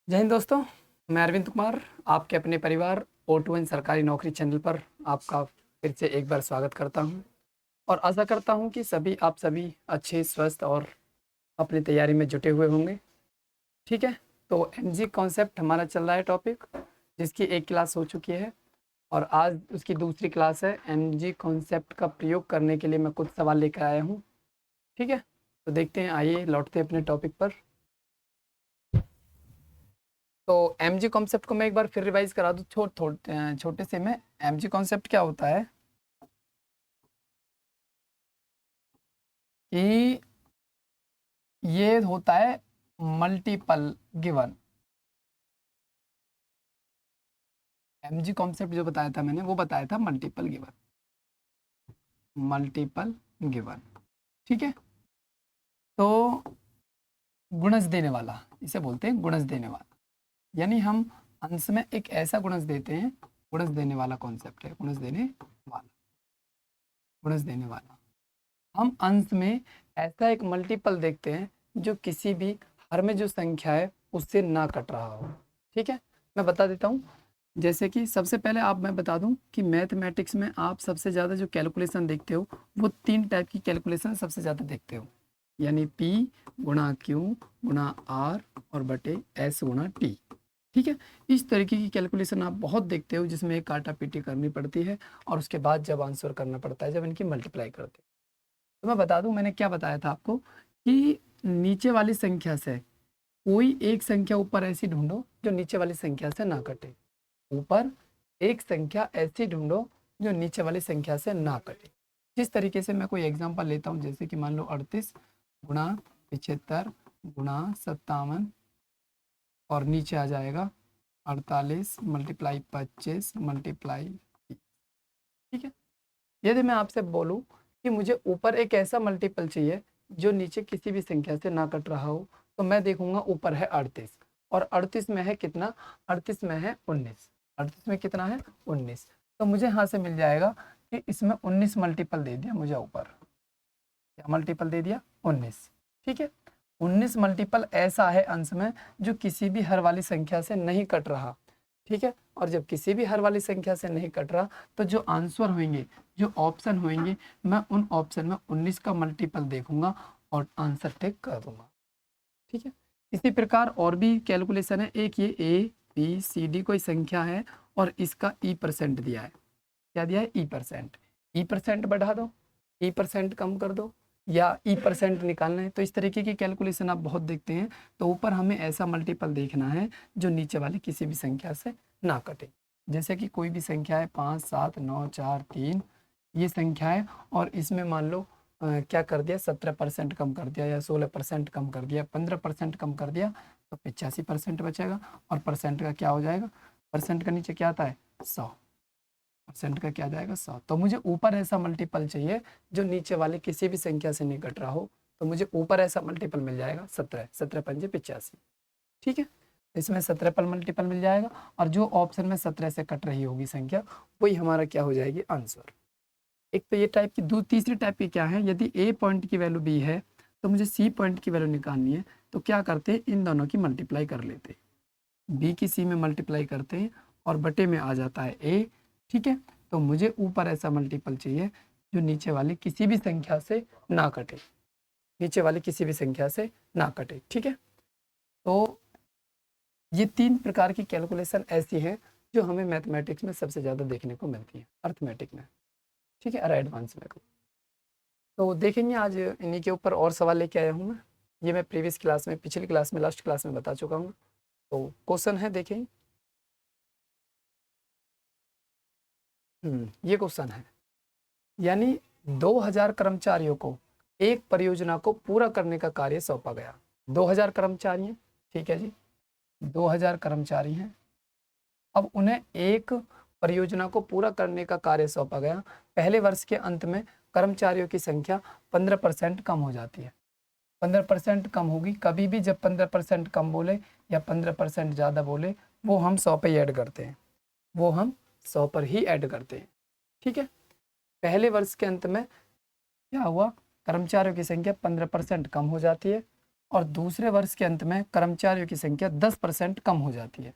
जय हिंद दोस्तों, मैं अरविंद कुमार आपके अपने परिवार O2N सरकारी नौकरी चैनल पर आपका फिर से एक बार स्वागत करता हूं और आशा करता हूं कि आप सभी अच्छे, स्वस्थ और अपनी तैयारी में जुटे हुए होंगे। ठीक है, तो एमजी कॉन्सेप्ट हमारा चल रहा है टॉपिक, जिसकी एक क्लास हो चुकी है और आज उसकी दूसरी क्लास है। एमजी कॉन्सेप्ट का प्रयोग करने के लिए मैं कुछ सवाल लेकर आया हूँ। ठीक है, तो देखते हैं, आइए लौटते हैं अपने टॉपिक पर। तो एमजी कॉन्सेप्ट को मैं एक बार फिर रिवाइज करा दूँ छोटे से में। एमजी कॉन्सेप्ट क्या होता है कि ये होता है मल्टीपल गिवन। एमजी कॉन्सेप्ट जो बताया था मैंने, वो बताया था मल्टीपल गिवन। मल्टीपल गिवन, ठीक है। तो गुणज देने वाला, इसे बोलते हैं गुणज देने वाला। यानी हम अंश में एक ऐसा गुणज देते हैं, गुणज देने वाला कॉन्सेप्ट है, गुणज देने वाला, गुणज देने वाला। हम अंश में ऐसा एक मल्टीपल देखते हैं जो किसी भी हर में जो संख्या है उससे ना कट रहा हो। ठीक है, मैं बता देता हूँ। जैसे कि सबसे पहले मैं बता दूं कि मैथमेटिक्स में आप सबसे ज़्यादा जो कैलकुलेशन देखते हो वो 3 टाइप की कैलकुलेशन सबसे ज़्यादा देखते हो, यानी P गुणा Q गुणा R और बटे S गुणा T। ठीक है, इस तरीके की कैलकुलेशन आप बहुत देखते हो, जिसमें एक काटा पीटी करनी पड़ती है और उसके बाद जब आंसर करना पड़ता है, जब इनकी मल्टीप्लाई करते हैं। तो मैं बता दूं, मैंने क्या बताया था आपको कि नीचे वाली संख्या से कोई एक संख्या ऊपर ऐसी ढूंढो जो नीचे वाली संख्या से ना कटे। ऊपर एक संख्या ऐसी ढूंढो जो नीचे वाली संख्या से ना कटे। जिस तरीके से मैं कोई एग्जांपल लेता हूं, जैसे कि मान लो 38 गुणा 75 गुणा 57 और नीचे आ जाएगा 48 मल्टीप्लाई 25 मल्टीप्लाई। ठीक है, यदि मैं आपसे बोलूं कि मुझे ऊपर एक ऐसा मल्टीपल चाहिए जो नीचे किसी भी संख्या से ना कट रहा हो, तो मैं देखूंगा ऊपर है 38 और 38 में है कितना, 38 में है 19। 38 में कितना है, 19। तो मुझे यहाँ से मिल जाएगा कि इसमें 19 मल्टीपल दे दिया मुझे ऊपर। क्या मल्टीपल दे दिया, 19। ठीक है, 19 मल्टीपल ऐसा है अंश में जो किसी भी हर वाली संख्या से नहीं कट रहा। ठीक है, और जब किसी भी हर वाली संख्या से नहीं कट रहा तो जो आंसर होंगे, जो ऑप्शन होंगे, मैं उन ऑप्शन में 19 का मल्टीपल देखूंगा और आंसर टिक कर दूंगा। ठीक है, इसी प्रकार और भी कैलकुलेशन है। एक ये ABCD कोई संख्या है और इसका E% दिया है। क्या दिया है, E%। E% बढ़ा दो, E% कम कर दो, या E% निकालना है। तो इस तरीके की कैलकुलेशन आप बहुत देखते हैं। तो ऊपर हमें ऐसा मल्टीपल देखना है जो नीचे वाली किसी भी संख्या से ना कटे। जैसे कि कोई भी संख्या है 5 7 9 4 3, ये संख्या है और इसमें मान लो क्या कर दिया, 17% कम कर दिया या 16% कम कर दिया, 15% कम कर दिया, तो 85% बचेगा। और परसेंट का क्या हो जाएगा, परसेंट का नीचे क्या आता है, 100। परसेंट का क्या जाएगा, 100। तो मुझे ऊपर ऐसा मल्टीपल चाहिए जो नीचे वाले किसी भी संख्या से नहीं कट रहा हो, तो मुझे ऊपर ऐसा मल्टीपल मिल जाएगा 17। 17 पंजे 85। ठीक है, इसमें 17 पर मल्टीपल मिल जाएगा और जो ऑप्शन में 17 से कट रही होगी संख्या, वही हमारा क्या हो जाएगी, आंसर। एक तो ये टाइप की। तीसरी टाइप की क्या है, यदि A पॉइंट की वैल्यू B है तो मुझे C पॉइंट की वैल्यू निकालनी है, तो क्या करते हैं, इन दोनों की मल्टीप्लाई कर लेते हैं। B की C में मल्टीप्लाई करते हैं और बटे में आ जाता है A। ठीक है, तो मुझे ऊपर ऐसा मल्टीपल चाहिए जो नीचे वाली किसी भी संख्या से ना कटे, नीचे वाली किसी भी संख्या से ना कटे। ठीक है, तो ये 3 प्रकार की कैलकुलेशन ऐसी हैं जो हमें मैथमेटिक्स में सबसे ज़्यादा देखने को मिलती है, अर्थमेटिक में। ठीक है, और एडवांस में। तो देखेंगे आज इन्हीं के ऊपर और सवाल लेके आया हूँ मैं। ये मैं प्रीवियस क्लास में, पिछली क्लास में, लास्ट क्लास में बता चुका हूँ। तो क्वेश्चन है, देखें। ये क्वेश्चन है, यानी 2000 कर्मचारियों को एक परियोजना को पूरा करने का कार्य सौंपा गया। 2000 कर्मचारी हैं, ठीक है जी, 2000 कर्मचारी हैं। अब उन्हें एक परियोजना को पूरा करने का कार्य सौंपा गया। पहले वर्ष के अंत में कर्मचारियों की संख्या 15% कम हो जाती है। 15% कम होगी। कभी भी जब 15% कम बोले या 15% ज़्यादा बोले, वो हम 100 पे ही ऐड करते हैं, वो हम 100 पर ही ऐड करते हैं। ठीक है, पहले वर्ष के अंत में क्या हुआ, कर्मचारियों की संख्या 15% कम हो जाती है और दूसरे वर्ष के अंत में कर्मचारियों की संख्या 10% कम हो जाती है,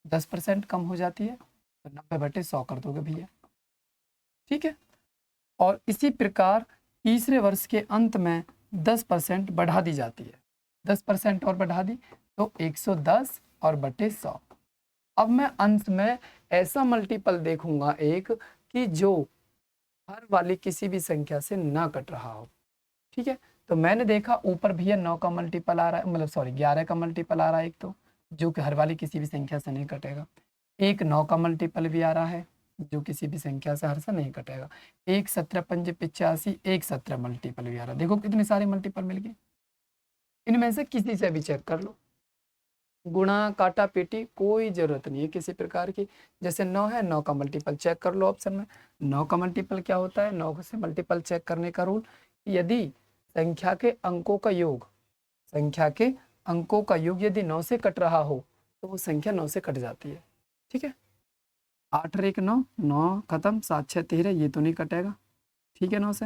10% कम हो जाती है, तो 90/100 कर दोगे भैया, ठीक है। और इसी प्रकार तीसरे वर्ष के अंत में 10% बढ़ा दी जाती है, 10% और बढ़ा दी तो 110 और बटे 100। अब मैं अंत में ऐसा मल्टीपल देखूंगा एक कि जो हर वाली किसी भी संख्या से ना कट रहा हो, ठीक है। तो मैंने देखा ऊपर भैया 9 का मल्टीपल आ रहा है, मतलब सॉरी 11 का मल्टीपल आ रहा है एक, तो जो कि हर वाली किसी भी संख्या से नहीं कटेगा। एक 9 का मल्टीपल भी आ रहा है जो किसी भी संख्या से हर से नहीं कटेगा। एक 17 पंजे 85, एक 17 मल्टीपल भी आ रहा है। देखो कितने सारे मल्टीपल मिल गए, इनमें से किसी से भी चेक कर लो, गुणा काटा पीटी कोई जरूरत नहीं है किसी प्रकार की। जैसे 9 है, 9 का मल्टीपल चेक कर लो ऑप्शन में। 9 का मल्टीपल क्या होता है, 9 से मल्टीपल चेक करने का रूल, यदि संख्या के अंकों का योग, संख्या के अंकों का योग यदि 9 से कट रहा हो तो वो संख्या 9 से कट जाती है, ठीक है। 8 और 1 9, 9 खत्म, 7 6 13, ये तो नहीं कटेगा, ठीक है 9 से।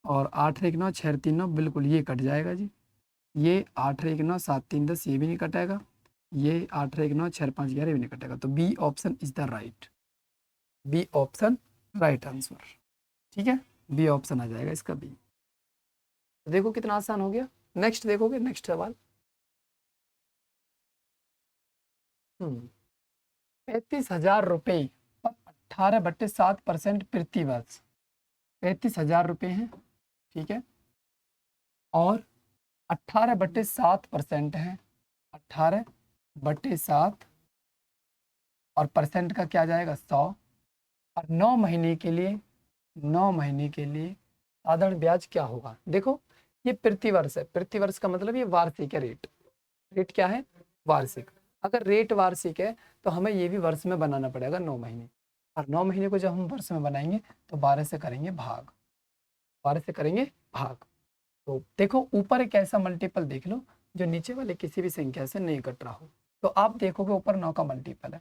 और 8 और 1 9, 6 3 9, बिल्कुल ये कट जाएगा जी। ये 8 और 1 9, 7 3 10, ये भी नहीं कटेगा। ये 8 और 1 9, 6 5 11 भी नहीं कटेगा। तो B option is the right, B option right answer, ठीक है। बी ऑप्शन आ जाएगा इसका बी। तो देखो कितना आसान हो गया। नेक्स्ट देखोगे, नेक्स्ट सवाल। 35,000 रुपये पर 18/7% प्रति वर्ष, 35,000 रुपये हैं, ठीक है। और 18/7% है, 18/7 और परसेंट का क्या जाएगा 100। और 9 महीने के लिए, 9 महीने के लिए साधारण ब्याज क्या होगा। देखो ये प्रतिवर्ष है, प्रतिवर्ष का मतलब ये वार्षिक है, रेट, रेट क्या है वार्षिक। अगर रेट वार्षिक है तो हमें ये भी वर्ष में बनाना पड़ेगा 9 महीने। और 9 महीने को जब हम वर्ष में बनाएंगे तो 12 से करेंगे भाग, 12 से करेंगे भाग। तो देखो ऊपर एक ऐसा मल्टीपल देख लो जो नीचे वाले किसी भी संख्या से नहीं कट रहा हो। तो आप देखोगे ऊपर 9 का मल्टीपल है,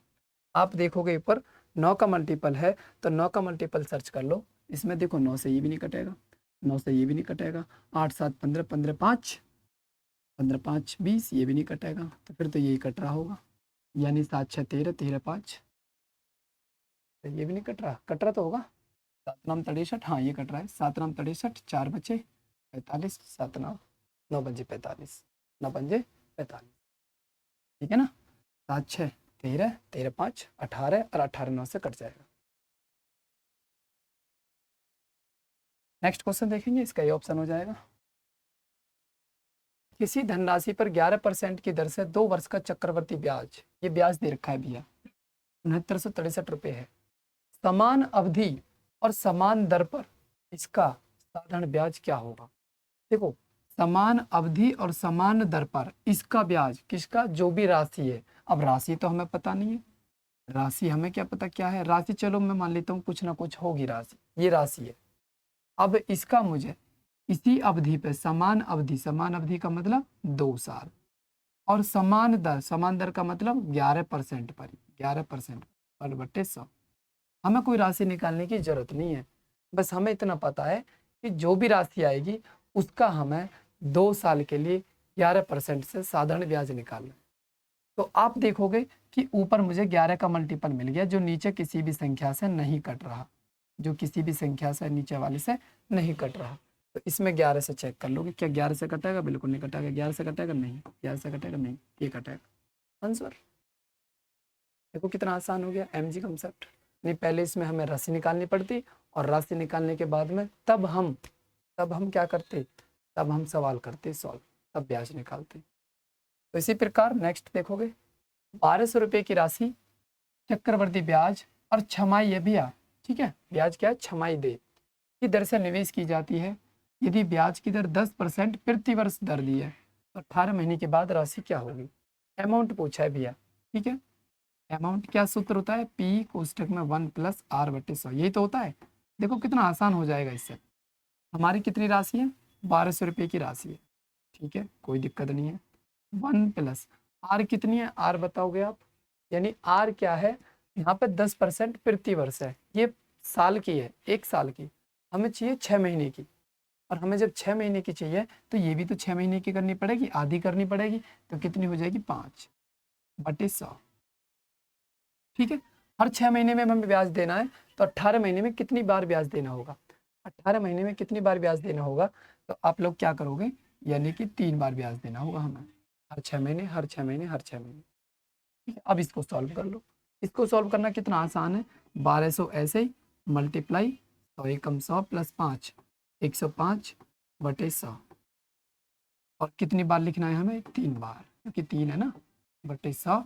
आप देखोगे ऊपर 9 का मल्टीपल है, तो 9 का मल्टीपल सर्च कर लो। इसमें देखो 9 से ये भी नहीं कटेगा, 9 से ये भी नहीं कटेगा, 8 7 15, 15 5, 15 5 20, ये भी नहीं कटेगा, तो फिर तो यही कट रहा होगा। यानी 7 6 13, 13 5, तो ये भी नहीं कट रहा तो होगा। 7 नाम 63, हाँ ये कट रहा है। 7 नाम 63, 4 बचे 45, 7 नाम 9 बजे 45, 9 बजे 45, ठीक है ना। 7 6 13, 13 5 18, और 18 9 से कट जाएगा। नेक्स्ट क्वेश्चन देखेंगे, इसका ये ऑप्शन हो जाएगा। किसी धनराशि पर 11% की दर से 2 वर्ष का चक्रवर्ती ब्याज, ये ब्याज दे रखा है भैया 6963 रुपये है। समान अवधि और समान दर पर इसका साधारण ब्याज क्या होगा। देखो समान अवधि और समान दर पर इसका ब्याज, किसका, जो भी राशि है। अब राशि तो हमें पता नहीं है, राशि हमें क्या पता क्या है। राशि चलो मैं मान लेता हूँ कुछ ना कुछ होगी राशि, ये राशि है। अब इसका मुझे इसी अवधि पे, समान अवधि, समान अवधि का मतलब 2 साल, और समान दर का मतलब 11% पर, 11% पर बटे 100। हमें कोई राशि निकालने की जरूरत नहीं है, बस हमें इतना पता है कि जो भी राशि आएगी उसका हमें 2 साल के लिए 11% से साधारण ब्याज निकालना है। तो आप देखोगे कि ऊपर मुझे 11 का मल्टीपल मिल गया जो नीचे किसी भी संख्या से नहीं कट रहा, जो किसी भी संख्या से नीचे वाली से नहीं कट रहा। तो इसमें 11 से चेक कर लोगे, क्या 11 से कटेगा, बिल्कुल नहीं कटेगा। 11 से कटेगा नहीं, 11 से कटेगा नहीं, ये कटेगा आंसर। देखो कितना आसान हो गया एमजी कंसेप्ट। नहीं पहले इसमें हमें राशि निकालनी पड़ती, और राशि निकालने के बाद में तब हम क्या करते, तब हम सवाल करते सॉल्व, तब ब्याज निकालते। तो इसी प्रकार नेक्स्ट देखोगे 1200 रुपये की राशि चक्रवर्ती ब्याज और छमाही है भैया, ठीक है। ब्याज क्या है, छमाही दे की दर से निवेश की जाती है। यदि ब्याज की दर 10% प्रति वर्ष दर दी है तो 18 महीने के बाद राशि क्या होगी। अमाउंट पूछा है भैया, ठीक है। अमाउंट क्या सूत्र होता है, पी कोष्टक में 1 + r/100, यही तो होता है। देखो कितना आसान हो जाएगा इससे। हमारी कितनी राशि है, 1200 रुपये की राशि है, ठीक है, कोई दिक्कत नहीं है। 1 + r कितनी है, r बताओगे आप, यानी r क्या है, यहाँ पे 10% प्रति वर्ष है, ये साल की है, 1 साल की, हमें चाहिए 6 महीने की। और हमें जब 6 महीने की चाहिए तो ये भी तो 6 महीने की करनी पड़ेगी, आधी करनी पड़ेगी, तो कितनी हो जाएगी 5/100। ठीक है, हर 6 महीने में हमें ब्याज देना है, तो 18 महीने में कितनी बार ब्याज देना होगा, 18 महीने में कितनी बार ब्याज देना होगा, तो आप लोग क्या करोगे, यानी कि 3 बार ब्याज देना होगा हमें, हर 6 महीने, हर 6 महीने, हर 6 महीने। ठीक है, अब इसको सॉल्व कर लो। इसको सॉल्व करना कितना आसान है, 1200 ऐसे ही मल्टीप्लाई 100 एकम 100 प्लस 5 105/100, और कितनी बार लिखना है हमें, 3 बार, क्योंकि 3 है ना, बटे 100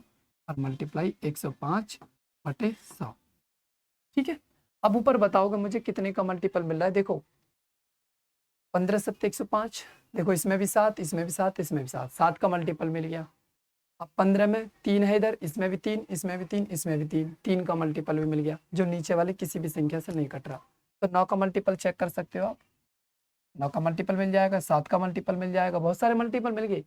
और मल्टीप्लाई 105/100। ठीक है, अब ऊपर बताओगे मुझे कितने का मल्टीपल मिल रहा है, देखो 15 7 105, देखो इसमें भी 7, इसमें भी 7, इसमें भी 7, 7 का मल्टीपल मिल गया। अब 15 में 3 है इधर, इसमें भी 3, इसमें भी 3, इसमें भी 3, 3 का मल्टीपल भी मिल गया, जो नीचे वाले किसी भी संख्या से नहीं कट रहा। तो 9 का मल्टीपल चेक कर सकते हो आप, 9 का मल्टीपल मिल जाएगा, 7 का मल्टीपल मिल जाएगा, बहुत सारे मल्टीपल मिल गए।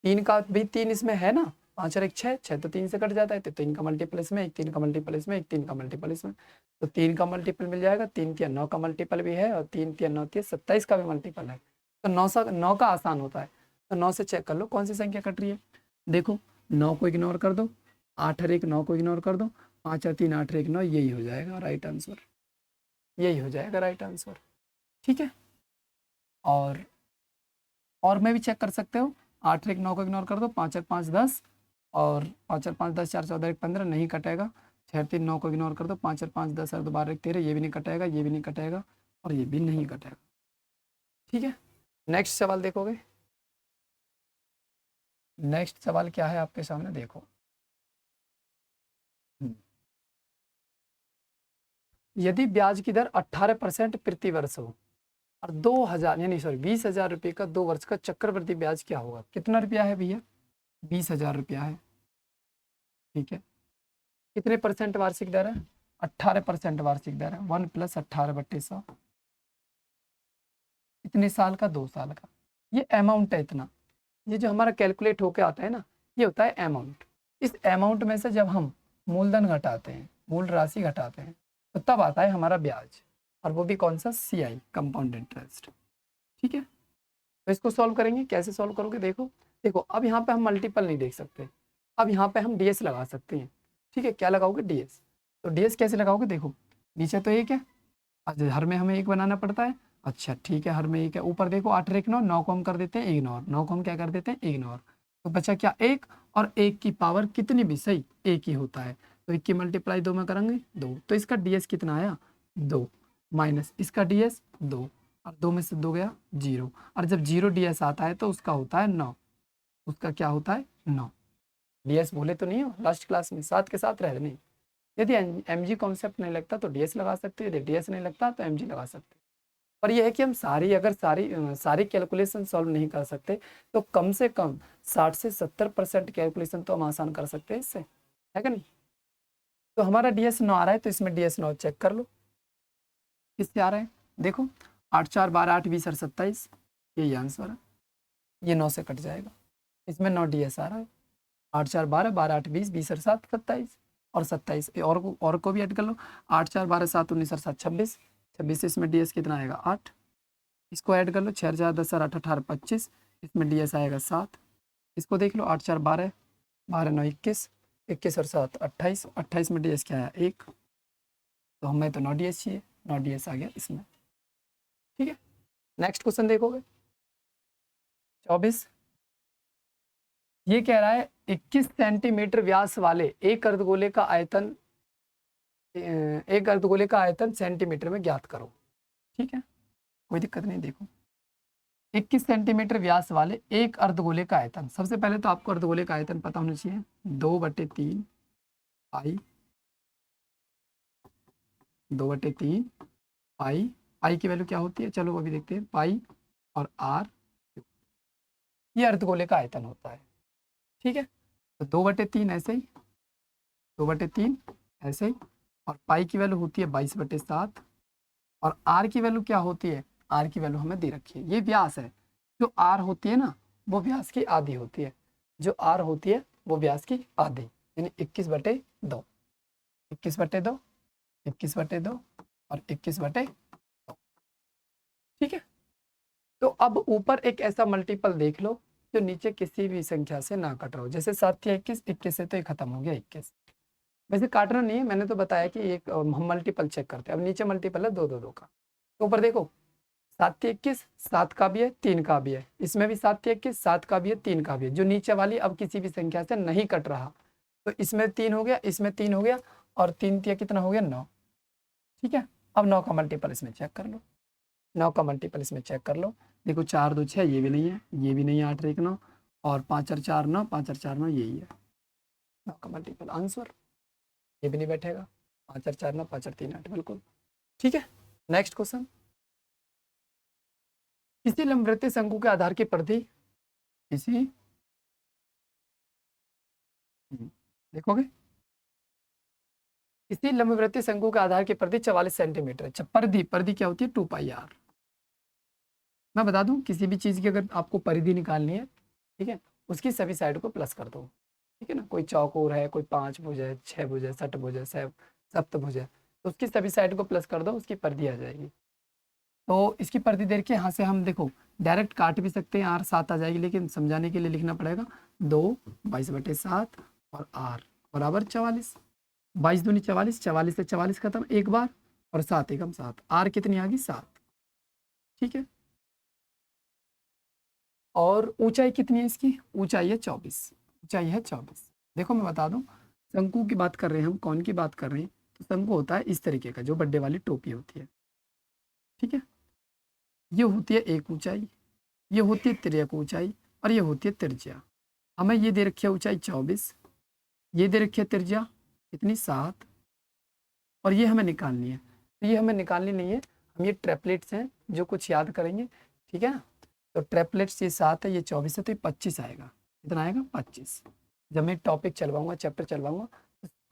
3 का भी 3 इसमें है ना, 5 और 1 6, 6 तो 3 से कट जाता है, तो 3 का मल्टीपल इसमें, एक 3 का मल्टीपल इसमें, एक 3 का मल्टीपल इसमें, तो 3 का मल्टीपल मिल जाएगा, 3 तिया 9 का मल्टीपल भी है, और 3 तिया 9 तिया 27 का भी मल्टीपल है। तो 9 का आसान होता है, तो 9 से चेक कर लो कौन सी संख्या कट रही है। देखो 9 को इग्नोर कर दो, 8 और 1 9 को इग्नोर कर दो, 5 और 3 8 और 1 9, यही हो जाएगा राइट आंसर, यही हो जाएगा राइट आंसर। ठीक है, और मैं भी चेक कर सकते हो, 8 और 1 9 को इग्नोर कर दो, 5 और 5 10, और 5 और 5 10, 4 14 1 15, नहीं कटेगा। 6 और 3 9 को इग्नोर कर दो, 5 और 5 10 और 2 12 1 13, ये भी नहीं कटेगा, ये भी नहीं कटेगा, और ये भी नहीं कटेगा। ठीक है, नेक्स्ट सवाल देखोगे, नेक्स्ट सवाल क्या है आपके सामने, देखो यदि ब्याज की दर 18% प्रति वर्ष हो और 2000 यानी सॉरी 20,000 रुपये का 2 वर्ष का चक्रवृद्धि ब्याज क्या होगा, कितना रुपया है भैया, 20,000 रुपया है। ठीक है, कितने परसेंट वार्षिक दर है, 18% वार्षिक दर है, 1 + 18/100, इतने साल का, 2 साल का, ये अमाउंट है इतना। ये जो हमारा कैलकुलेट होके आता है ना, ये होता है अमाउंट। इस अमाउंट में से जब हम मूलधन घटाते हैं, मूल राशि घटाते हैं, तो तब आता है हमारा ब्याज, और वो भी कौन सा, CI कंपाउंड इंटरेस्ट। ठीक है, तो इसको सॉल्व करेंगे, कैसे सॉल्व करोगे, देखो देखो अब यहाँ पे हम मल्टीपल नहीं देख सकते, अब यहाँ पे हम DS लगा सकते हैं। ठीक है, क्या लगाओगे, DS। तो DS कैसे लगाओगे, देखो नीचे तो 1 है, अच्छा हर में हमें 1 बनाना पड़ता है, अच्छा ठीक है, हर में 1 है, ऊपर देखो 8 और 1 9, 9 को हम कर देते हैं इग्नोर, 9 को हम क्या कर देते हैं इग्नोर, तो बचा क्या 1, और 1 की पावर कितनी भी सही 1 ही होता है, तो 1 की मल्टीप्लाई 2 में करेंगे 2, तो इसका DS कितना आया 2, माइनस इसका DS 2, और 2 में से 2 गया 0, और जब 0 DS आता है तो उसका होता है 9, उसका क्या होता है 9। DS भूले तो नहीं हो लास्ट क्लास में, साथ के साथ रह नहीं। यदि MG कॉन्सेप्ट नहीं लगता तो DS लगा सकते, यदि DS नहीं लगता तो MG लगा सकते। पर यह है कि हम सारी कैलकुलेशन सॉल्व नहीं कर सकते, तो कम से कम 60 से 70% कैलकुलेशन तो हम आसान कर सकते हैं इससे, है कि नहीं। तो हमारा DS 9 आ रहा है, तो इसमें DS 9 चेक कर लो किससे आ रहा है, देखो 8 4 12 8 20 और 27, यही आंसर है, ये 9 से कट जाएगा, इसमें 9 DS आ रहा है, 8 4 12 12 8 20 20 और 7 27, और 27 और को भी ऐड कर लो, 8 4 12 7 19 और 7 26, 26 से इसमें DS कितना आएगा 8, इसको ऐड कर लो, 6 4 10 और 8 18 25, इसमें DS आएगा 7, इसको देख लो 8 4 12 12 9 21, 21 और 7 28, 28 में DS क्या आया 1, तो हमें तो 9 DS चाहिए, 9 DS आ गया इसमें। ठीक है, नेक्स्ट क्वेश्चन देखोगे 24, ये कह रहा है 21 सेंटीमीटर व्यास वाले एक अर्धगोले का आयतन सेंटीमीटर में ज्ञात करो। ठीक है, कोई दिक्कत नहीं, देखो 21 सेंटीमीटर व्यास वाले एक अर्धगोले का आयतन, सबसे पहले तो आपको अर्धगोले का आयतन पता होना चाहिए, 2/3 पाई, 2/3 पाई, पाई की वैल्यू क्या होती है, चलो अभी देखते हैं, पाई और R, ये अर्धगोले का आयतन होता है। ठीक है, तो 2/3 ऐसे ही, 2/3 ऐसे ही, और पाई की वैल्यू होती है 22/7, और R की वैल्यू क्या होती है, R की वैल्यू हमें दे रखी है, ये व्यास है, जो R होती है ना वो व्यास की आधी होती है, जो R होती है वो व्यास की आधी, यानी 21/2, 21/2, 21/2 और 21/2। ठीक है, तो अब ऊपर एक ऐसा मल्टीपल देख लो जो नीचे किसी भी संख्या से ना कट रहा हो। जैसे 7 या 21, 21 से तो ये खत्म हो गया 21। वैसे काटना नहीं है, मैंने तो बताया कि एक हम मल्टीपल चेक करते हैं। अब नीचे मल्टीपल है 2 2 2 का, तो ऊपर देखो 7 21, 7 का भी है 3 का भी है, इसमें भी 7 21, 7 का भी है 3 का भी है। जो नीचे वाली अब किसी भी संख्या से नहीं कट रहा, तो इसमें 3 हो गया, इसमें 3 हो गया, और 3 तिया कितना हो गया 9। ठीक है, अब 9 का मल्टीपल इसमें चेक कर लो, 9 का मल्टीपल इसमें चेक कर लो। देखो 4 2 6, ये भी नहीं है, ये भी नहीं है, 8 1 9, और 5 और 4 9, 5 और 4 9, यही है 9 का मल्टीपल आंसर। ये भी नहीं बैठेगा, 5 और 4 9, 5 और 3 8, बिल्कुल ठीक है। नेक्स्ट क्वेश्चन, किसी लंबवृत्तीय शंकु के आधार की परिधि किसी देखोगे, किसी लंबवृत्तीय शंकु के आधार की परिधि 44 सेंटीमीटर है। परिधि, परिधि क्या होती है, 2 पाई आर। मैं बता दूं, किसी भी चीज की अगर आपको परिधि निकालनी है, ठीक है, उसकी सभी साइड को प्लस कर दो। ठीक है ना, कोई चौकोर है, कोई 5 भुज है, 6 भुज है, षटभुज है, सप्तभुज है, तो उसकी सभी साइड को प्लस कर दो, उसकी परिधि आ जाएगी। तो इसकी परिधि देख के यहाँ से हम देखो डायरेक्ट काट भी सकते हैं, आर 7 आ जाएगी, लेकिन समझाने के लिए लिखना पड़ेगा 2 22/7 और आर बराबर 44। 22 दूनी 44, 44 से 44 खत्म एक बार, और 7 एकम 7, आर कितनी आ गई 7। ठीक है, और ऊंचाई कितनी है इसकी, ऊंचाई है 24, ऊंचाई है 24। देखो मैं बता दूं, शंकु की बात कर रहे हैं हम, कौन की बात कर रहे हैं, तो शंकु होता है इस तरीके का, जो बड्डे वाली टोपी होती है। ठीक है, ये होती है एक ऊंचाई, ये होती है तिर्यक ऊंचाई, और ये होती है त्रिज्या। हमें ये दे रखी है ऊंचाई 24, ये दे रखी है त्रिज्या कितनी 7, और ये हमें निकालनी है। तो ये हमें निकालनी नहीं है, हम ये ट्रेपलेट्स हैं जो कुछ याद करेंगे। ठीक है ना, तो ट्रेपलेट्स ये 7 है, ये 24 है, तो ये 25 आएगा। कितना आएगा 25। जब मैं टॉपिक चलवाऊंगा, चैप्टर चलवाऊंगा,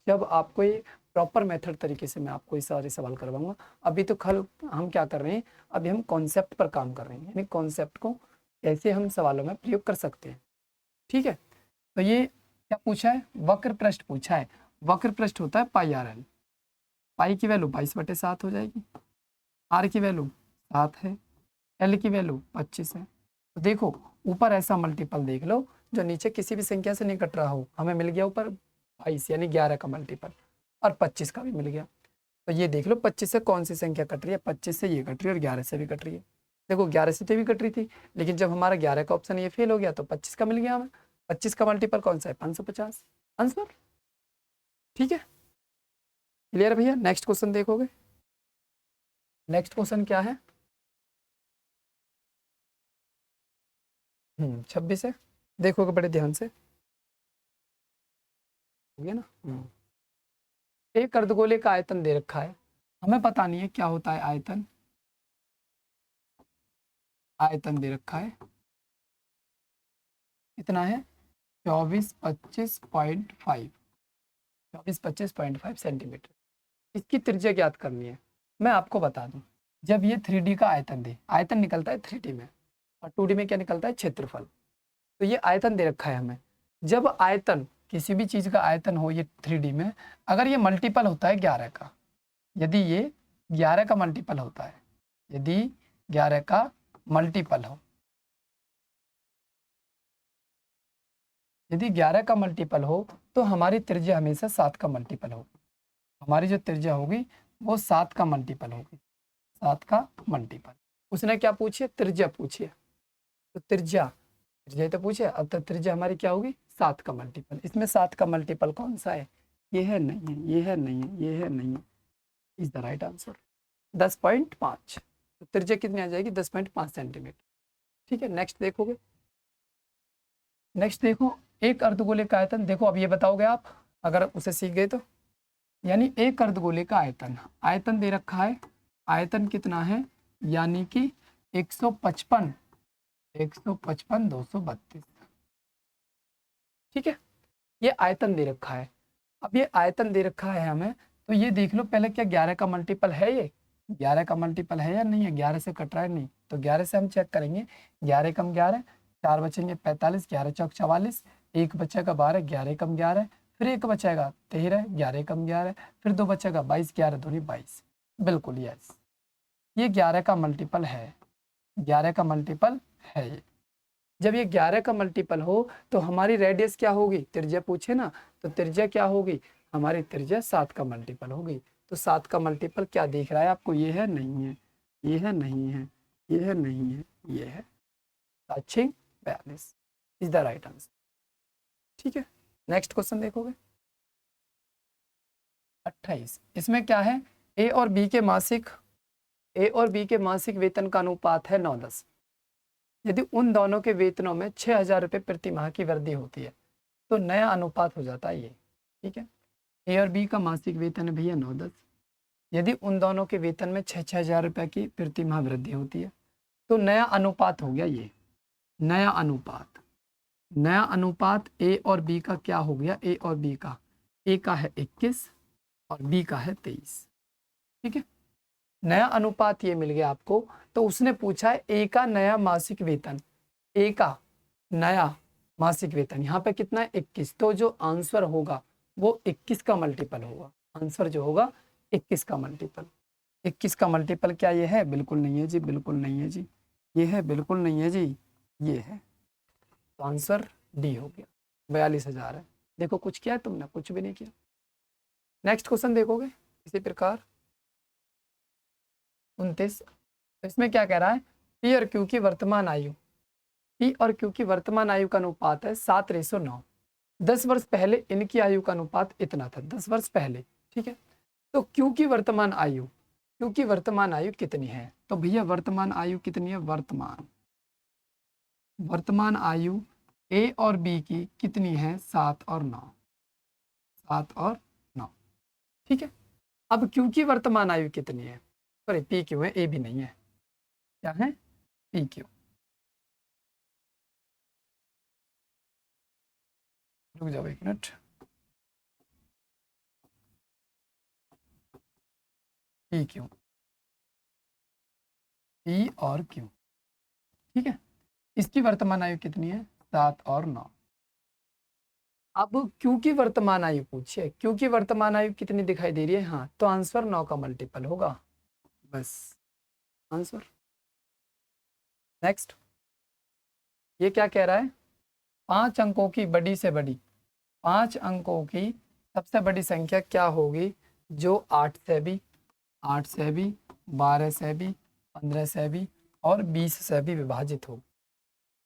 जब आपको ये प्रॉपर मेथड तरीके से मैं आपको ये सारे सवाल करवाऊंगा। अभी तो कल हम क्या कर रहे हैं, अभी हम कॉन्सेप्ट पर काम कर रहे हैं, यानी कॉन्सेप्ट को कैसे हम सवालों में प्रयोग कर सकते हैं। ठीक है, तो ये क्या पूछा है, वक्र पृष्ठ पूछा है। वक्र पृष्ठ होता है पाई आर एल। पाई की वैल्यू 22/7 हो जाएगी, आर की वैल्यू 7 है, एल की वैल्यू 25 है। तो देखो ऊपर ऐसा मल्टीपल देख लो जो नीचे किसी भी संख्या से नहीं कट रहा हो। हमें मिल गया ऊपर 22 यानी 11 का मल्टीपल, और 25 का भी मिल गया। तो ये देख लो 25 से कौन सी संख्या कट रही है, 25 से ये कट रही है, और 11 से भी कट रही है। देखो 11 से तो भी कट रही थी, लेकिन जब हमारा 11 का ऑप्शन ये फेल हो गया तो 25 का मिल गया हमें। 25 का मल्टीपल कौन सा है, 550 आंसर। ठीक है, क्लियर भैया। नेक्स्ट क्वेश्चन देखोगे, नेक्स्ट क्वेश्चन क्या है, 26 है, देखोगे बड़े ध्यान से, हो गया ना। एक अर्धगोले का आयतन दे रखा है, हमें पता नहीं है क्या होता है आयतन। आयतन दे रखा है कितना है 2425.5, 2425.5 सेंटीमीटर। इसकी त्रिज्या ज्ञात करनी है। मैं आपको बता दूं, जब ये 3D का आयतन दे, आयतन निकलता है 3D में, और 2D में क्या निकलता है, क्षेत्रफल। तो ये आयतन दे रखा है हमें। जब आयतन, किसी भी चीज का आयतन हो ये 3D में, अगर ये मल्टीपल होता है 11 का, यदि ये 11 का मल्टीपल होता है, यदि 11 का मल्टीपल हो, यदि 11 का मल्टीपल हो, तो हमारी त्रिज्या हमेशा 7 का मल्टीपल होगी। हमारी जो त्रिज्या होगी वो 7 का मल्टीपल होगी, 7 का मल्टीपल। उसने क्या पूछिए, त्रिज्या पूछिए, तो त्रिज्या, त्रिज्या तो पूछे, अब तक त्रिज्या हमारी क्या होगी 7 का मल्टीपल। इसमें 7 का मल्टीपल कौन सा है, ये है नहीं है, ये है नहीं है, ये है नहीं है, इज द राइट आंसर 10.5। तो त्रिज्या कितनी आ जाएगी 10.5 सेंटीमीटर। ठीक है, नेक्स्ट देखोगे, नेक्स्ट देखो, एक अर्धगोले का आयतन। देखो अब ये बताओगे आप, अगर उसे सीख गए तो, यानी एक अर्धगोले का आयतन, आयतन दे रखा है, आयतन कितना है, यानी कि 155 232। ठीक है, ये आयतन दे रखा है। अब ये आयतन दे रखा है हमें, तो ये देख लो पहले क्या 11 का मल्टीपल है, ये 11 का मल्टीपल है या नहीं है, 11 से कट रहा है नहीं, तो 11 से हम चेक करेंगे। 11 कम 11, 4 बचेंगे 45, 11 चौक 44, एक बचेगा 12, 11 कम 11, फिर एक बचेगा 13, 11 कम 11, फिर 2 बचेगा 22, 11 दूनी 22। बिल्कुल यस, ये 11 का मल्टीपल है। 11 का मल्टीपल है ये। जब ये 11 का मल्टीपल हो तो हमारी रेडियस क्या होगी, त्रिज्या पूछे ना, तो त्रिज्या क्या होगी, हमारी त्रिज्या 7 का मल्टीपल होगी। तो 7 का मल्टीपल क्या दिख रहा है आपको, ये है नहीं है, ये है नहीं है, ये है नहीं है, ये है 7×42 इज द राइट आंसर। ठीक है, नेक्स्ट क्वेश्चन देखोगे 28। इसमें क्या है, ए और बी के मासिक वेतन का अनुपात है 9:10। यदि उन दोनों के वेतनों में 6,000 रुपये प्रति माह की वृद्धि होती है तो नया अनुपात हो जाता है ये। ठीक है, ए और बी का मासिक वेतन है भैया 9-10। यदि उन दोनों के वेतन में 6,000 रुपये की प्रति माह वृद्धि होती है तो नया अनुपात हो गया ये, नया अनुपात ए और बी का क्या हो गया, ए और बी का, ए का है 21 और बी का है 23। ठीक है, नया अनुपात ये मिल गया आपको। तो उसने पूछा है ए का नया मासिक वेतन, ए का नया मासिक वेतन यहाँ पे कितना है 21, तो जो आंसर होगा वो 21 का मल्टीपल होगा। आंसर जो होगा 21 का मल्टीपल। 21 का मल्टीपल क्या ये है, बिल्कुल नहीं है जी, बिल्कुल नहीं है जी, ये है, बिल्कुल नहीं है जी, ये है। तो आंसर डी हो गया, 42,000 है। देखो कुछ किया है तुमने, कुछ भी नहीं किया। नेक्स्ट क्वेश्चन देखोगे इसी प्रकार 29। तो इसमें क्या कह रहा है, पी और क्यू की वर्तमान आयु, पी और क्यू की वर्तमान आयु का अनुपात है 7:9। 10 वर्ष पहले इनकी आयु का अनुपात इतना था, 10 वर्ष पहले। ठीक है, तो क्यू की वर्तमान आयु, क्यू की वर्तमान आयु कितनी है, तो भैया वर्तमान आयु कितनी है, वर्तमान आयु ए और बी की कितनी है, 7 और 9, 7 और 9। ठीक है, अब क्यू की वर्तमान आयु कितनी है, सॉरी पी क्यू है, ए भी नहीं है, क्या है, पी क्यू। रुक जाओ एक मिनट, पी क्यू, पी और क्यू। ठीक है, इसकी वर्तमान आयु कितनी है, 7 और 9। अब क्यू की वर्तमान आयु पूछिए, क्यू की वर्तमान आयु कितनी दिखाई दे रही है, हाँ, तो आंसर 9 का मल्टीपल होगा, बस आंसर। नेक्स्ट, ये क्या कह रहा है, 5 अंकों की बड़ी से बड़ी, 5 अंकों की सबसे बड़ी संख्या क्या होगी जो 8 से भी, 8 से भी, 12 से भी, 15 से भी और 20 से भी विभाजित हो।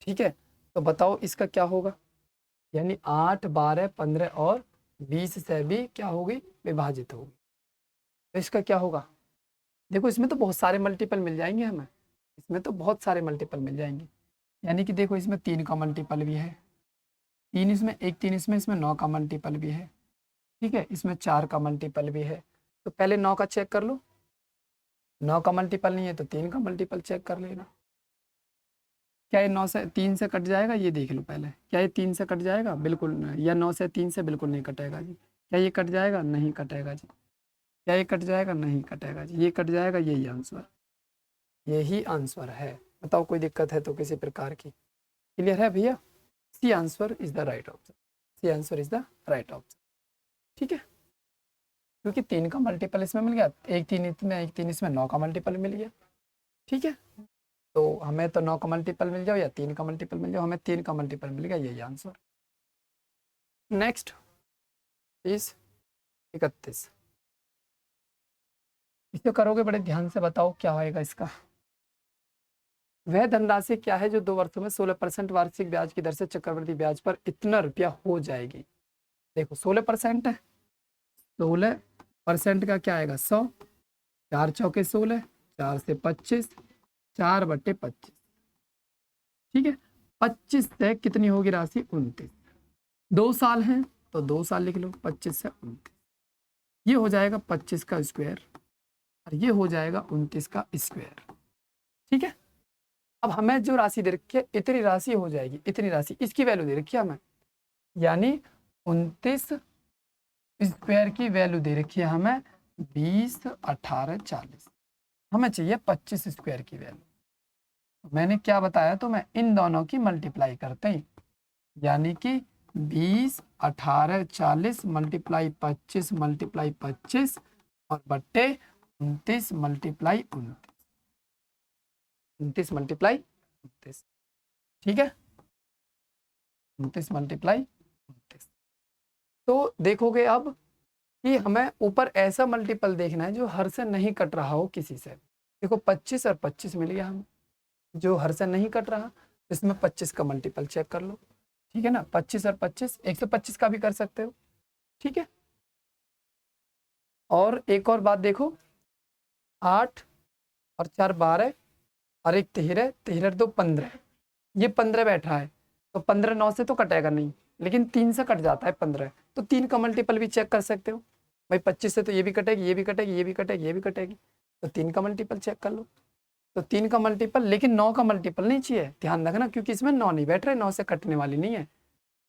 ठीक है, तो बताओ इसका क्या होगा, यानी 8, 12, 15 और 20 से भी क्या होगी, विभाजित होगी। तो इसका क्या होगा, देखो इसमें तो बहुत सारे मल्टीपल मिल जाएंगे हमें, इसमें तो बहुत सारे मल्टीपल मिल जाएंगे। यानी कि देखो इसमें 3 का मल्टीपल भी है, 3 इसमें, एक 3 इसमें, इसमें 9 का मल्टीपल भी है। ठीक है, इसमें 4 का मल्टीपल भी है। तो पहले 9 का चेक कर लो, 9 का मल्टीपल नहीं है तो 3 का मल्टीपल चेक कर लेना। क्या ये 9 से 3 से कट जाएगा, ये देख लो पहले, क्या ये 3 से कट जाएगा, बिल्कुल नहीं, या 9 से 3 से बिल्कुल नहीं कटेगा जी। क्या ये कट जाएगा, नहीं कटेगा जी। क्या ये कट जाएगा, नहीं कटेगा जी। ये कट जाएगा, यही आंसर, यही आंसर है। बताओ कोई दिक्कत है तो किसी प्रकार की, क्लियर है भैया। C answer is the right option, C answer is the right option. ठीक है, क्योंकि 3 का मल्टीपल इसमें मिल गया, एक 3 इसमें, एक 3 इसमें, 9 का मल्टीपल मिल गया। ठीक है, तो हमें तो 9 का मल्टीपल मिल जाओ या 3 का मल्टीपल मिल जाओ, हमें 3 का मल्टीपल मिल गया, यही आंसर। नेक्स्ट 31। इसे करोगे बड़े ध्यान से, बताओ क्या होएगा इसका। वह धनराशि क्या है जो 2 वर्षों में 16% वार्षिक ब्याज की दर से चक्रवृद्धि ब्याज पर इतना रुपया हो जाएगी। देखो 16% है, 16% का क्या आएगा, 100, 4 चौके 16, 4 से 25, 4/25। ठीक है, 25 से कितनी होगी राशि, 29। 2 साल हैं तो 2 साल लिख लो, 25 से 29, ये हो जाएगा 25 का स्क्वायर और ये हो जाएगा 29 का स्क्वायर। ठीक है, अब हमें जो राशि दे रखी है इतनी राशि हो जाएगी, इतनी राशि, इसकी वैल्यू दे रखी है हमें, यानी 29 स्क्वायर की वैल्यू दे रखी है हमें 20, 18, 40। हमें चाहिए 25 स्क्वायर की वैल्यू। मैंने क्या बताया, तो मैं इन दोनों की मल्टीप्लाई करते हैं, यानी कि 20, 18, 40 मल्टीप्लाई 25 और बट्टे 29 मल्टीप्लाई 29। 29 मल्टीप्लाई 29, ठीक है, 29 मल्टीप्लाई 29। तो देखोगे अब कि हमें ऊपर ऐसा मल्टीपल देखना है जो हर से नहीं कट रहा हो किसी से। देखो 25 और 25 मिल गया हमें, जो हर से नहीं कट रहा, इसमें 25 का मल्टीपल चेक कर लो, ठीक है ना, 25 और 25, 125 का भी कर सकते हो, ठीक है। और एक और बात देखो, 8 और 4 12 और एक 13, 13 2 15, ये 15 बैठा है, तो 15 9 से तो कटेगा नहीं, लेकिन 3 से कट जाता है 15, तो 3 का मल्टीपल भी चेक कर सकते हो भाई, 25 से तो ये भी कटेगी, ये भी कटेगी, ये भी कटेगी, ये भी कटेगी, तो 3 का मल्टीपल चेक कर लो। तो 3 का मल्टीपल, लेकिन 9 का मल्टीपल नहीं चाहिए, ध्यान रखना, क्योंकि इसमें 9 नहीं बैठ रहे, 9 से कटने वाली नहीं है,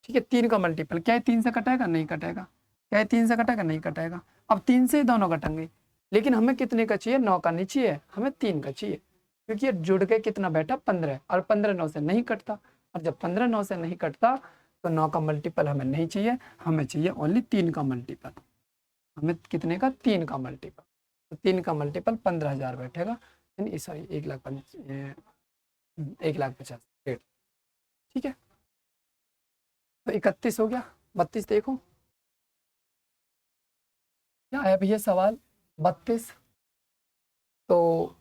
ठीक है। 3 का मल्टीपल क्या है, 3 से कटेगा, नहीं कटेगा, क्या है, 3 से कटेगा, नहीं कटेगा, अब 3 से ही दोनों कटेंगे, लेकिन हमें कितने का चाहिए, 9 का नहीं चाहिए, हमें 3 का चाहिए, क्योंकि ये जुड़ के कितना बैठा, 15, और 15 9 से नहीं कटता, और जब 15 9 से नहीं कटता तो 9 का मल्टीपल हमें नहीं चाहिए, हमें चाहिए ओनली 3 का मल्टीपल, हमें कितने का, 3 का मल्टीपल, तो 3 का मल्टीपल 15,000 बैठेगा, सॉरी 1,50,000, ठीक है। तो 31 हो गया, 32 देखो क्या है भैया सवाल, 32। तो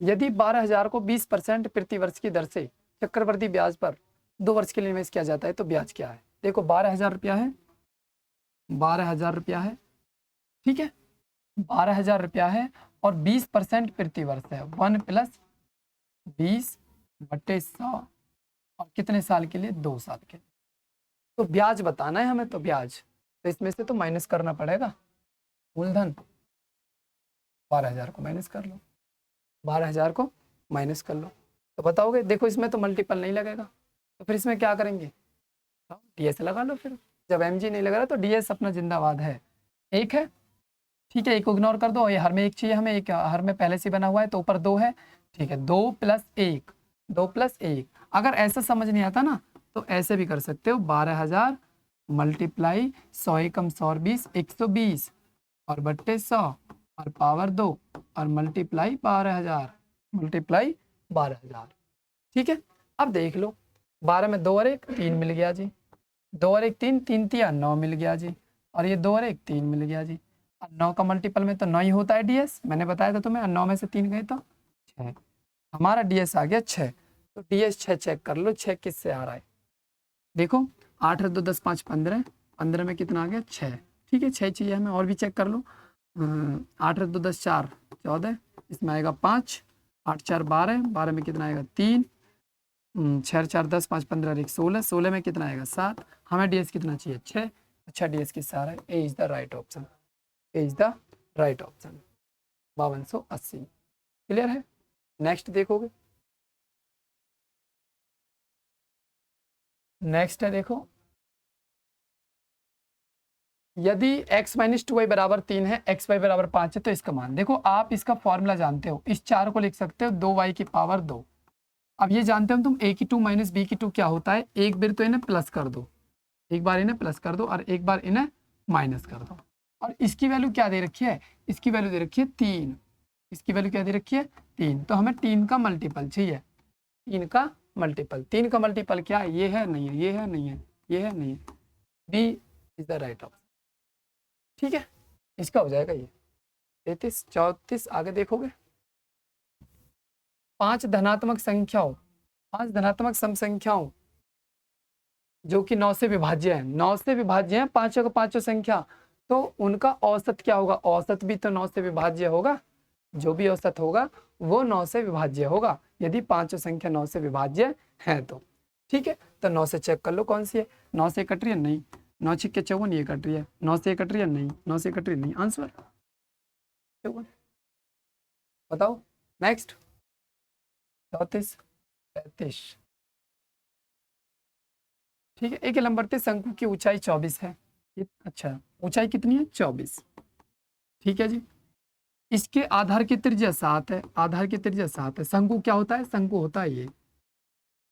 यदि 12,000 को 20% प्रति वर्ष की दर से चक्रवृद्धि ब्याज पर 2 वर्ष के लिए निवेश किया जाता है तो ब्याज क्या है। देखो 12,000 रुपया है, 12,000 रुपया है, ठीक है, 12,000 रुपया है, और 20% प्रति वर्ष है, 1 + 20/100, और कितने साल के लिए, 2 साल के लिए। तो ब्याज बताना है हमें, तो ब्याज, तो इसमें से तो माइनस करना पड़ेगा, मूलधन 12,000 को माइनस कर लो, 12,000 को माइनस कर लो, तो बताओगे। देखो इसमें तो मल्टीपल नहीं लगेगा, तो फिर इसमें क्या करेंगे, डीएस लगा लो, फिर जब एमजी नहीं लग रहा तो डीएस अपना जिंदाबाद है, एक है, ठीक है, एक को इग्नोर कर दो, ये हर में एक चाहिए हमें, एक हर में पहले से बना हुआ है, तो ऊपर 2 है, ठीक है, 2 + 1, 2 + 1। अगर ऐसा समझ नहीं आता ना तो ऐसे भी कर सकते हो, 12,000 मल्टीप्लाई 100 एकम 100 और 20, 120, और बट्टे 100, और पावर 2, और मल्टीप्लाई 12,000, मल्टीप्लाई 12,000, ठीक है। अब देख लो, 12 में 2 और 1 3 मिल गया जी, 2 और 1 3, 3 3 9 मिल गया जी, और ये 2 और 1 3 मिल गया जी, 9 का मल्टीपल में तो 9 ही होता है डीएस, मैंने बताया था तुम्हें, 9 में से 3 गए तो 6, हमारा डीएस आ गया 6, तो डीएस 6 चेक कर लो, 6 किससे आ रहा है, देखो 8 और 2 10 5 15, 15 में कितना आ गया, 6, ठीक है, 6 चाहिए हमें, और भी चेक कर लो, 8 और 2 10 4 14, इसमें आएगा 5, 8 4 12, 12 में कितना आएगा 3, 6 और 4 10, 5 15 और 1 16, 16 में कितना आएगा 7, हमें डीएस कितना चाहिए 6, अच्छा डीएस किससे आ रहा है, A is the right option, A is the right option, 5280, clear है। नेक्स्ट देखोगे, नेक्स्ट है देखो, यदि x - 2y = 3 है, xy = 5 है, तो इसका मान देखो, आप इसका फॉर्मूला जानते हो, इस 4 को लिख सकते हो 2y की पावर 2, अब ये जानते हो तुम a की 2 - b की 2 क्या होता है, एक बार तो इन्हें प्लस कर दो, एक बार इन्हें प्लस कर दो, और एक बार इन्हें माइनस कर दो, और इसकी वैल्यू क्या दे रखी है, इसकी वैल्यू दे रखी है 3, इसकी वैल्यू क्या दे रखी है 3, तो हमें 3 का मल्टीपल चाहिए, 3 का मल्टीपल, 3 का मल्टीपल क्या है, ये है नहीं है, ये है नहीं है, ये है नहीं है, B is the right option, ठीक है, इसका हो जाएगा ये 33 34। आगे देखोगे, 5 धनात्मक संख्याओं, 5 धनात्मक सम संख्याओं जो कि 9 से विभाज्य है, 9 से विभाज्य है, पांचों का पांचों संख्या, तो उनका औसत क्या होगा, औसत भी तो 9 से विभाज्य होगा, जो भी औसत होगा वो 9 से विभाज्य होगा, यदि पांचों संख्या 9 से विभाज्य है तो, ठीक है। तो 9 से चेक कर लो कौन सी है, 9 से कट रही है नहीं, 9 6 54 ये कट रही है, 9 से कट रही है नहीं, 9 से कट रही है नहीं, आंसर 54, बताओ। नेक्स्ट 34 35, ठीक है। एक नंबर पे शंकु की ऊंचाई 24 है, अच्छा ऊंचाई कितनी है 24, ठीक है जी। इसके आधार की त्रिज्या 7 है, आधार की त्रिज्या 7 है, शंकु क्या होता है, शंकु होता है ये,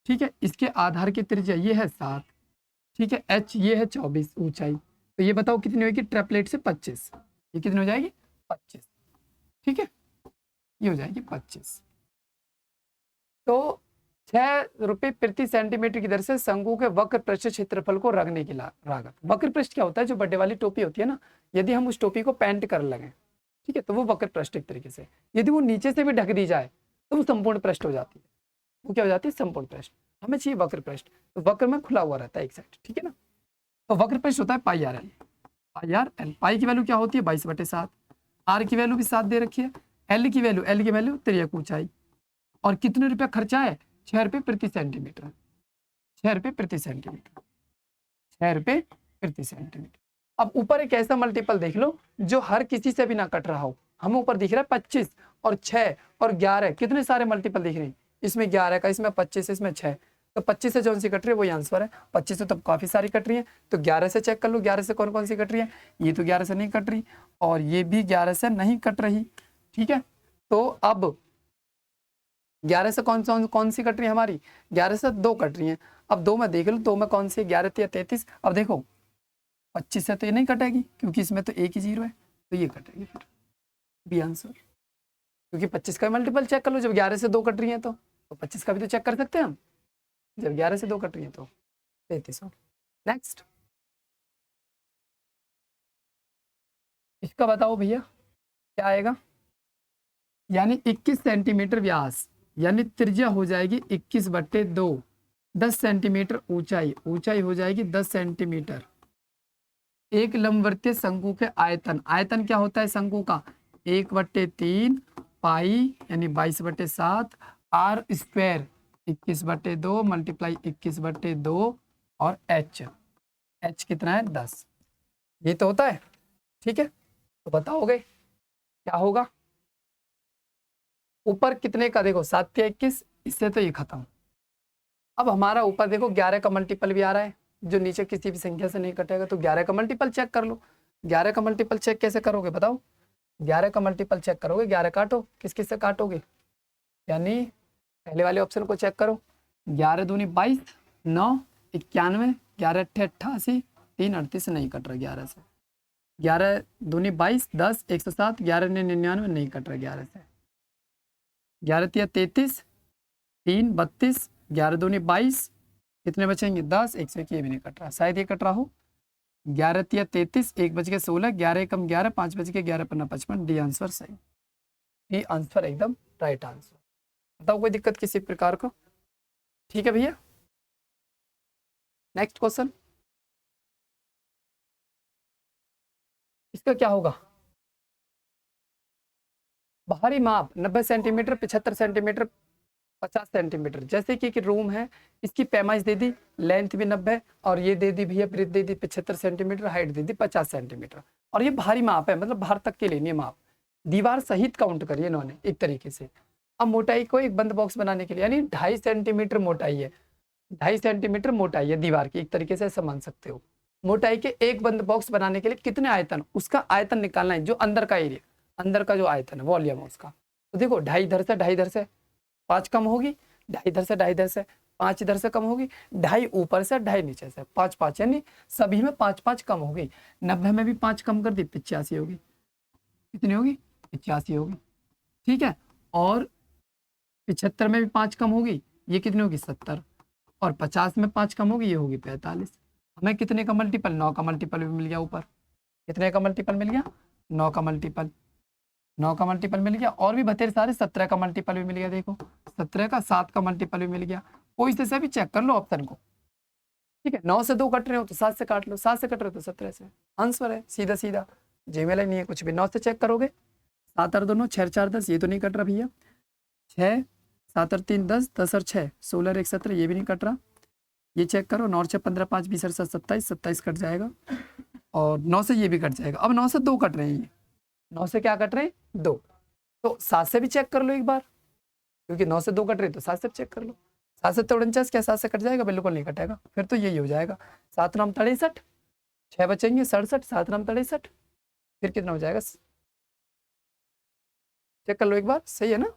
ठीक है। इसके आधार की त्रिज्या ये है 7, ठीक है, एच ये है 24 ऊंचाई, तो ये बताओ कितनी होगी, ट्रिपलेट से 25, ये कितनी हो जाएगी 25, ठीक है, ये हो जाएगी 25। तो 6 रुपये प्रति सेंटीमीटर की दर से शंकु के वक्र पृष्ठ क्षेत्रफल को रखने की लागत। वक्र पृष्ठ क्या होता है? जो बड़े वाली टोपी होती है ना, यदि हम उस टोपी को पेंट कर लगे, ठीक है, तो वो वक्र पृष्ठ एक तरीके से। यदि वो नीचे से भी ढक दी जाए तो वो संपूर्ण पृष्ठ हो जाती है। वो क्या हो जाती है? संपूर्ण पृष्ठ। हमें चाहिए वक्र पृष्ठ, तो वक्र में खुला हुआ रहता है एक साइड, ठीक है ना। तो वक्र पृष्ठ होता है पाई आर एल। पाई आर एल, पाई की वैल्यू क्या होती है? 22/7। आर की वैल्यू भी 7 दे रखी है। एल की वैल्यू तिर्यक ऊंचाई। और कितने रुपया खर्चा है? 6 रुपये प्रति सेंटीमीटर। 6 रुपये प्रति सेंटीमीटर। 6 रुपये प्रति सेंटीमीटर। अब ऊपर एक ऐसा मल्टीपल देख लो जो हर किसी से भी ना कट रहा हो। हमें ऊपर दिख रहा है 25 और 6 और 11, कितने सारे मल्टीपल दिख रहे हैं? इसमें 11 का, इसमें 25, इसमें 6, तो 25 से जो सी कट रही है वही आंसर है। 25 से तो काफी सारी कट रही है, तो 11 से चेक कर लो 11 से कौन कौन सी कट रही है। ये तो 11 से नहीं कट रही और ये भी 11 से नहीं कट रही, ठीक है। तो अब 11 से कौन सी कट रही है हमारी? 11 से 2 कट रही है। अब 2 में देख लो, 2 में कौन सी? 11 या 33। अब देखो 25 से तो ये नहीं कटेगी क्योंकि इसमें तो एक ही 0 है, तो ये कटेगी फिर बी आंसर। क्योंकि 25 का मल्टीपल चेक कर लो, जब 11 से 2 कट रही है तो 25 का भी तो चेक कर सकते हैं हम, जब 11 से 2 कट रही है तो 33। नेक्स्ट, इसका बताओ भैया क्या आएगा? यानी 21 सेंटीमीटर व्यास, यानी त्रिज्या हो जाएगी 21/2। 10 सेंटीमीटर ऊंचाई, ऊंचाई हो जाएगी 10 सेंटीमीटर। एक लंबवर्तीय शंकु के आयतन, आयतन क्या होता है शंकु का? 1/3 पाई यानी 22/7 आर स्क्वायर 21/2 मल्टीप्लाई 21/2 और एच, एच कितना है? 10। ये तो होता है, ठीक है। तो बताओगे क्या होगा? ऊपर कितने का देखो 7 या 21, इससे तो ये खत्म। अब हमारा ऊपर देखो 11 का मल्टीपल भी आ रहा है जो नीचे किसी भी संख्या से नहीं कटेगा, तो 11 का मल्टीपल चेक कर लो। 11 का मल्टीपल चेक कैसे करोगे बताओ? 11 का मल्टीपल चेक करोगे, 11 काटो, किस किस से काटोगे? यानी पहले वाले ऑप्शन को चेक करो, 11 दूनी 22, 9 91, 11 अट्ठे 88, 3 38 नहीं कट रहा 11 से। 11 दूनी 22, 10 107, 11 ने 99 नहीं कट रहा 11 से। 11 तिया 33, 3 32, 11 दूनी 22, कितने बचेंगे? 10 101, ये भी नहीं कट रहा, शायद ये कट रहा हो। 11 तिया 33, 1 बज के 16, 11 कम 11, 5 बज के 11 पन्ना 55, डी आंसर सही। डी आंसर एकदम राइट आंसर। बताओ कोई दिक्कत किसी प्रकार को? ठीक है भैया, नेक्स्ट क्वेश्चन, इसका क्या होगा? बाहरी माप 90 सेंटीमीटर, 75 सेंटीमीटर, 50 सेंटीमीटर। जैसे कि रूम है, इसकी पैमाइश दे दी, लेंथ भी 90 और ये दे दी भैया ब्रेथ दे दी 75 सेंटीमीटर, हाइट दे दी 50 सेंटीमीटर। और ये बाहरी माप है, मतलब बाहर तक के लेनी माप, दीवार सहित काउंट करिए इन्होंने एक तरीके से। अब मोटाई को एक बंद बॉक्स बनाने के लिए, यानी 2.5 सेंटीमीटर मोटाई है, 2.5 सेंटीमीटर मोटाई है दीवार की, एक तरीके से ऐसा मान सकते हो। मोटाई के एक बंद बॉक्स बनाने के लिए कितने आयतन, उसका आयतन निकालना है, जो अंदर का एरिया, अंदर का जो आयतन है, वॉल्यूम है उसका। तो देखो 2.5 इधर से, 2.5 इधर से, 5 कम होगी, 2.5 इधर से, 2.5 इधर से, 5 इधर से कम होगी, 2.5 ऊपर से, 2.5 नीचे से, 5 5, यानी सभी में 5 5 कम होगी। 90 में भी 5 कम कर दी, 85 होगी। कितनी होगी? 85 होगी, ठीक है। और 75 में भी 5 कम होगी, ये कितनी होगी? 70। और 50 में 5 कम होगी, ये होगी 45। हमें कितने का मल्टीपल? 9 का मल्टीपल भी मिल गया ऊपर। कितने का मल्टीपल मिल गया? 9 का मल्टीपल, 9 का मल्टीपल मिल गया। और भी बतेरे सारे, 17 का मल्टीपल भी मिल गया, देखो 17 का, 7 का मल्टीपल भी मिल गया। कोई से भी चेक कर लो ऑप्शन को, ठीक है। 9 से 2 कट रहे हो तो 7 से काट लो, 7 से कट रहे हो तो 17 से, आंसर है सीधा सीधा, जेमेला नहीं है कुछ भी। 9 से चेक करोगे, 7 और 2 6 4 10, ये तो नहीं कट रहा भैया। 6 7 और 3 10, 10 और 6 16 और 1 17, ये भी नहीं कट रहा। ये चेक करो, 9 और 6 15, 5 20 और 7 27, 27 कट जाएगा। और 9 से ये भी कट जाएगा। अब 9 से 2 कट रहे हैं, ये 9 से क्या कट रहे हैं? 2। तो 7 से भी चेक कर लो एक बार, क्योंकि 9 से 2 कट रहे तो 7 से चेक कर लो। 7 से 49, क्या 7 से कट जाएगा? बिल्कुल नहीं कटेगा, फिर तो यही हो जाएगा। 7 नाम 63, 6 बचेंगे 67, 7 नाम 63, फिर कितना हो जाएगा? चेक कर लो एक बार, सही है ना?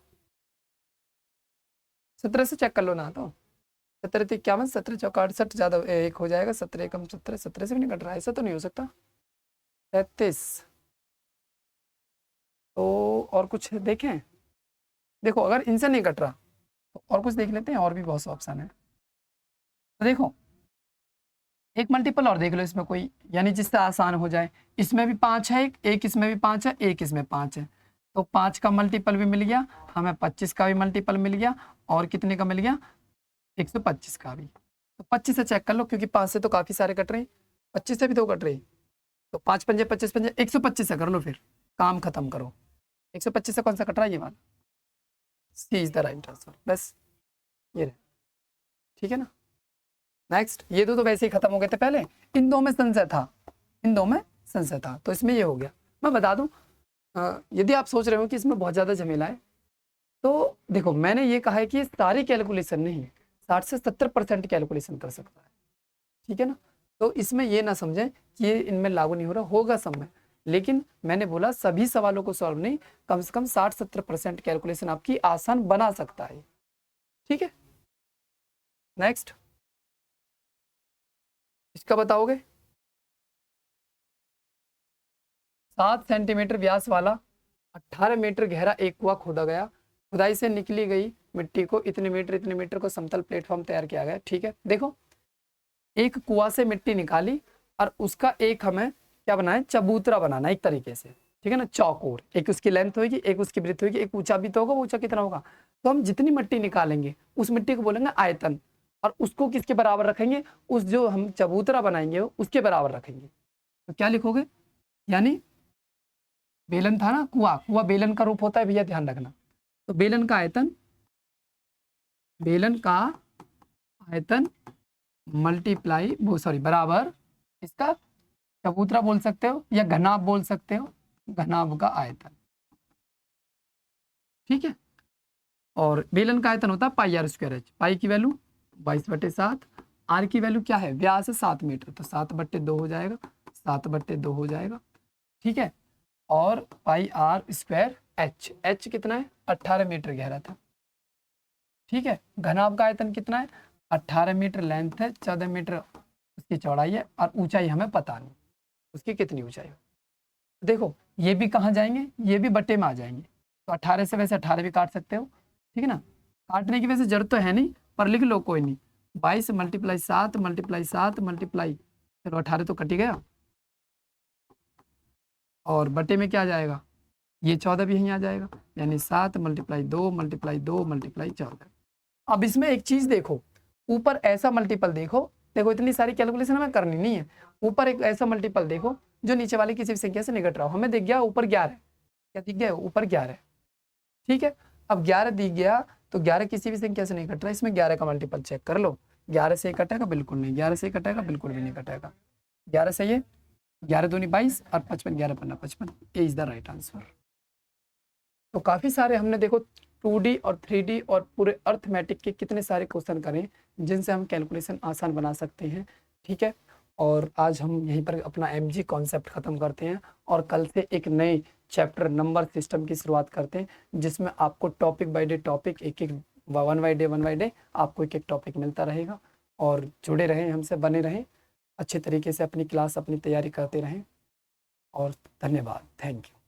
17 से चेक कर लो ना, तो 17 तो 51, 17 चौका 68, ज्यादा एक हो जाएगा, 17 कम 17, 17 से भी नहीं कट रहा, ऐसा तो नहीं हो सकता। 33। तो और कुछ देखें, देखो अगर इनसे नहीं कट रहा तो और कुछ देख लेते हैं, और भी बहुत से ऑप्शन है। तो देखो एक मल्टीपल और देख लो इसमें कोई, यानी जिससे आसान हो जाए। इसमें भी 5 है, एक इसमें भी 5 है, एक इसमें 5 है, तो 5 का मल्टीपल भी मिल गया हमें, 25 का भी मल्टीपल मिल गया, और कितने का मिल गया, 125 का भी। तो 25 से चेक कर लो, क्योंकि 5 से तो काफी सारे कट रहे हैं, 25 से भी 2 कट रहे हैं, तो 5 पंजे 25 पंजे 125 से कर लो, फिर काम खत्म करो। 125 से कौन सा कट रहा है, ये वाला। सी इज द राइट आंसर, बस ये रहे, ठीक है ना। नेक्स्ट, ये दो तो वैसे ही खत्म हो गए थे पहले, इन दो में संशय था, इन दो में संशय था, तो इसमें ये हो गया। मैं बता दूं, यदि आप सोच रहे हो कि इसमें बहुत ज्यादा झमेला है, तो देखो मैंने ये कहा है कि सारी कैलकुलेशन नहीं, 60 से 70% कैलकुलेशन कर सकता है, ठीक है ना। तो इसमें ये ना समझें कि ये इनमें लागू नहीं हो रहा, होगा सब में, लेकिन मैंने बोला सभी सवालों को सॉल्व नहीं, कम से कम 60-70% कैलकुलेशन आपकी आसान बना सकता है, ठीक है। नेक्स्ट, इसका बताओगे। 7 सेंटीमीटर व्यास वाला 18 मीटर गहरा एक कुआं खोदा गया, खुदाई से निकली गई मिट्टी को इतने मीटर को समतल प्लेटफॉर्म तैयार किया गया, ठीक है। देखो एक कुआं से मिट्टी निकाली और उसका एक हमें क्या बनाए, चबूतरा बनाना एक तरीके से, ठीक है ना, चौकोर, एक उसकी लेंथ होगी, एक उसकी ब्रेथ होगी, एक ऊंचा भी तो होगा, ऊंचा कितना होगा। तो हम जितनी मिट्टी निकालेंगे उस मिट्टी को बोलेंगे आयतन, और उसको किसके बराबर रखेंगे, उस जो हम चबूतरा बनाएंगे उसके बराबर रखेंगे। तो क्या लिखोगे, यानी बेलन था ना, कुआं, कुआं बेलन का रूप होता है भैया, ध्यान रखना। तो बेलन का आयतन, बेलन का आयतन मल्टीप्लाई वो सॉरी बराबर इसका चबूतरा बोल सकते हो या घनाभ बोल सकते हो, घनाभ का आयतन, ठीक है। और बेलन का आयतन होता है पाई आर स्क्वायर एच, पाई की वैल्यू 22/7, आर की वैल्यू क्या है, व्यास है 7 मीटर, तो 7/2 हो जाएगा, 7/2 हो जाएगा, ठीक है। और पाई आर स्क्वायर एच, एच कितना है, 18 मीटर गहरा था, ठीक है। घनाभ का आयतन कितना है, 18 मीटर लेंथ है, 14 मीटर उसकी चौड़ाई है, और ऊंचाई हमें पता नहीं उसकी कितनी ऊंचाई हो। देखो ये भी कहाँ जाएंगे, ये भी बट्टे में आ जाएंगे, तो 18 से वैसे 18 भी काट सकते हो, ठीक है ना। काटने की वैसे जरूरत तो है नहीं, पर लिख लो कोई नहीं, 22 × 7 × 7 मल्टीप्लाई, चलो 18 तो कट ही गया, और बटे में क्या आ जाएगा, ये 14 भी यहीं आ जाएगा, यानी 7 × 2 × 2 × 14। अब इसमें एक चीज देखो, ऊपर ऐसा मल्टीपल देखो, देखो इतनी सारी कैलकुलेशन हमें करनी नहीं है, ऊपर एक ऐसा मल्टीपल देखो जो नीचे वाली किसी भी संख्या से निकट रहा हो। हमें दिख गया ऊपर 11, क्या दिख गया, ऊपर 11, ठीक है। अब 11 दिख गया, तो 11 किसी भी संख्या से नहीं कट रहा, इसमें 11 का मल्टीपल चेक कर लो, 11 से कटेगा, बिल्कुल नहीं, 11 से कटेगा, बिल्कुल भी नहीं कटेगा, 11 से ये 11 दूनी 22 और 55, 11 पन्ना 55, ए इज द राइट आंसर। तो काफी सारे हमने देखो 2D और 3D और पूरे अर्थमेटिक के कितने सारे क्वेश्चन करें जिनसे हम कैलकुलेशन आसान बना सकते हैं, ठीक है। और आज हम यहीं पर अपना MG कॉन्सेप्ट खत्म करते हैं, और कल से एक नए चैप्टर नंबर सिस्टम की शुरुआत करते हैं, जिसमें आपको टॉपिक बाय डे टॉपिक, एक एक 1 बाय डे आपको एक एक टॉपिक मिलता रहेगा। और जुड़े रहें हमसे, बने रहें, अच्छे तरीके से अपनी क्लास अपनी तैयारी करते रहें, और धन्यवाद, थैंक यू।